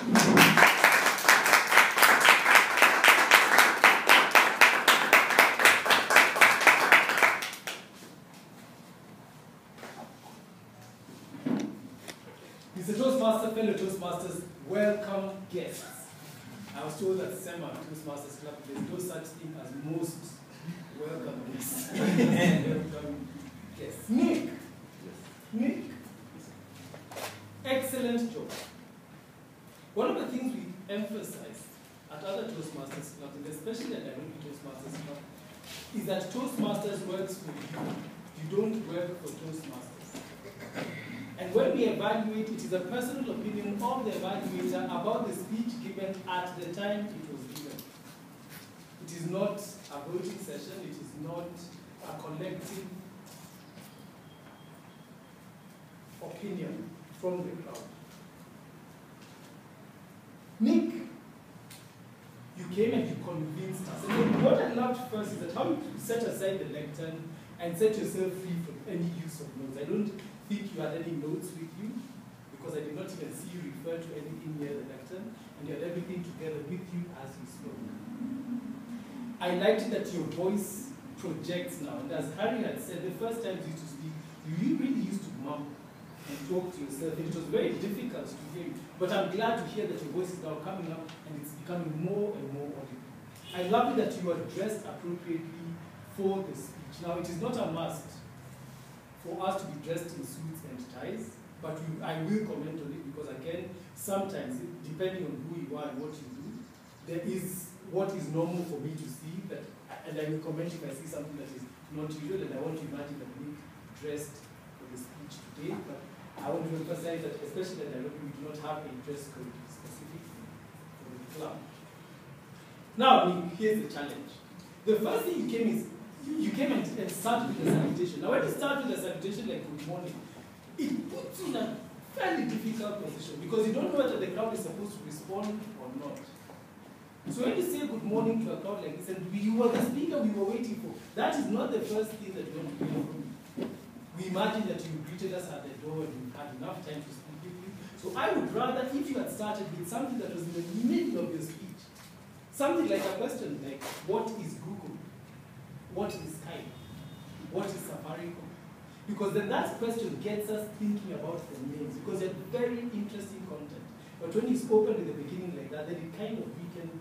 Mr. Toastmaster, fellow Toastmasters, welcome guests. I was told that SEMA Toastmasters Club, there's no such thing as most welcome guests. Welcome guests. Nick. Nick. Excellent job. One of the things we emphasize at other Toastmasters clubs, and especially at Nairobi Toastmasters Club, is that Toastmasters works for you. You don't work for Toastmasters. And when we evaluate, it is a personal opinion of the evaluator about the speech given at the time it was given. It is not a voting session, it is not a collective opinion from the crowd. Nick, you came and you convinced us. And what I loved first is that how you set aside the lectern and set yourself free from any use of notes. I don't think you had any notes with you, because I did not even see you refer to anything near the lectern, and you had everything together with you as you spoke. I liked that your voice projects now, and as Harry had said, the first time you used to speak, you really used to mumble and talk to yourself, and it was very difficult to hear you. But I'm glad to hear that your voice is now coming up, and it's becoming more and more audible. I love it that you are dressed appropriately for the speech. Now, it is not a must for us to be dressed in suits and ties, but I will comment on it because, again, sometimes, depending on who you are and what you do, there is what is normal for me to see, that, and I will comment if I see something that is not usual, and I want to imagine that Nick dressed for the speech today, but I want to emphasize that, especially in Nairobi, we do not have a dress code specific for the club. Now, Nick, here's the challenge. The first thing you came and started with a salutation. Now, when you start with a salutation like good morning, it puts you in a fairly difficult position because you don't know whether the crowd is supposed to respond or not. So when you say good morning to a crowd like this, and you were the speaker we were waiting for, that is not the first thing that we want to hear from you. We imagine that you greeted us at the door and you had enough time to speak with you. So I would rather, if you had started with something that was in the middle of your speech, something like a question like, what is Google? What is Skype? What is Safaricom? Because then that question gets us thinking about the names, because they're very interesting content. But when it's opened in the beginning like that, then it kind of weakened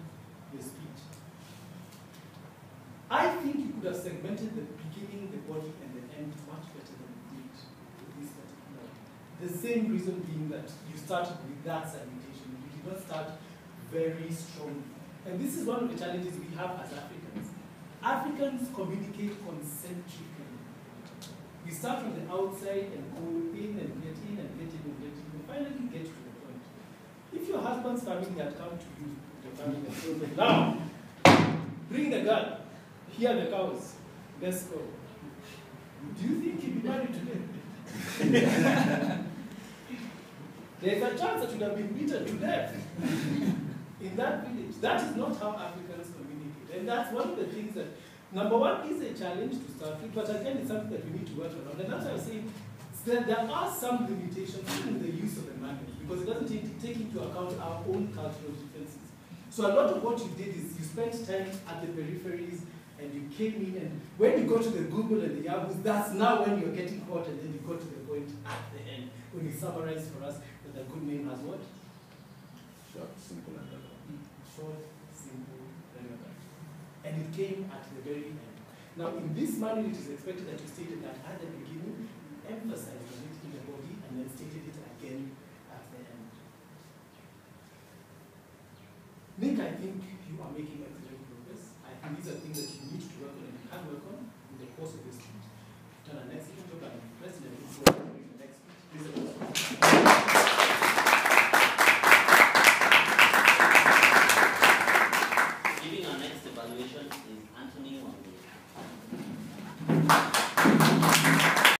your speech. I think you could have segmented the beginning, the body, and the end much better than you did with this particular. The same reason being that you started with that salutation. You did not start very strongly. And this is one of the challenges we have as Africans. Africans communicate concentrically. We start from the outside and go in and get in and get in and get in and finally get to the point. If your husband's family had come to you, the family had told them, now, bring the gun, here are the cows, let's go. Do you think he'd be married to them? There's a chance that you'd have been beaten to death in that village. That is not how Africans communicate. And that's one of the things that, number one, is a challenge to start with, but again, it's something that we need to work on. And that's why I'm saying that there are some limitations in the use of the language, because it doesn't take into account our own cultural differences. So a lot of what you did is you spent time at the peripheries, and you came in, and when you go to the Google and the Yahoo, that's now when you're getting caught, and then you go to the point at the end, when you summarize for us that the good name has what? Short, simple, and relevant. Short, simple, relevant. And it came at the very end. Now, in this manual, it is expected that you stated that at the beginning, emphasized on it in the body, and then stated it again at the end. Nick, I think you are making excellent progress. I think these are things that you need to work on and you can work on in the course of this speech. You've done an excellent job. I'm impressed.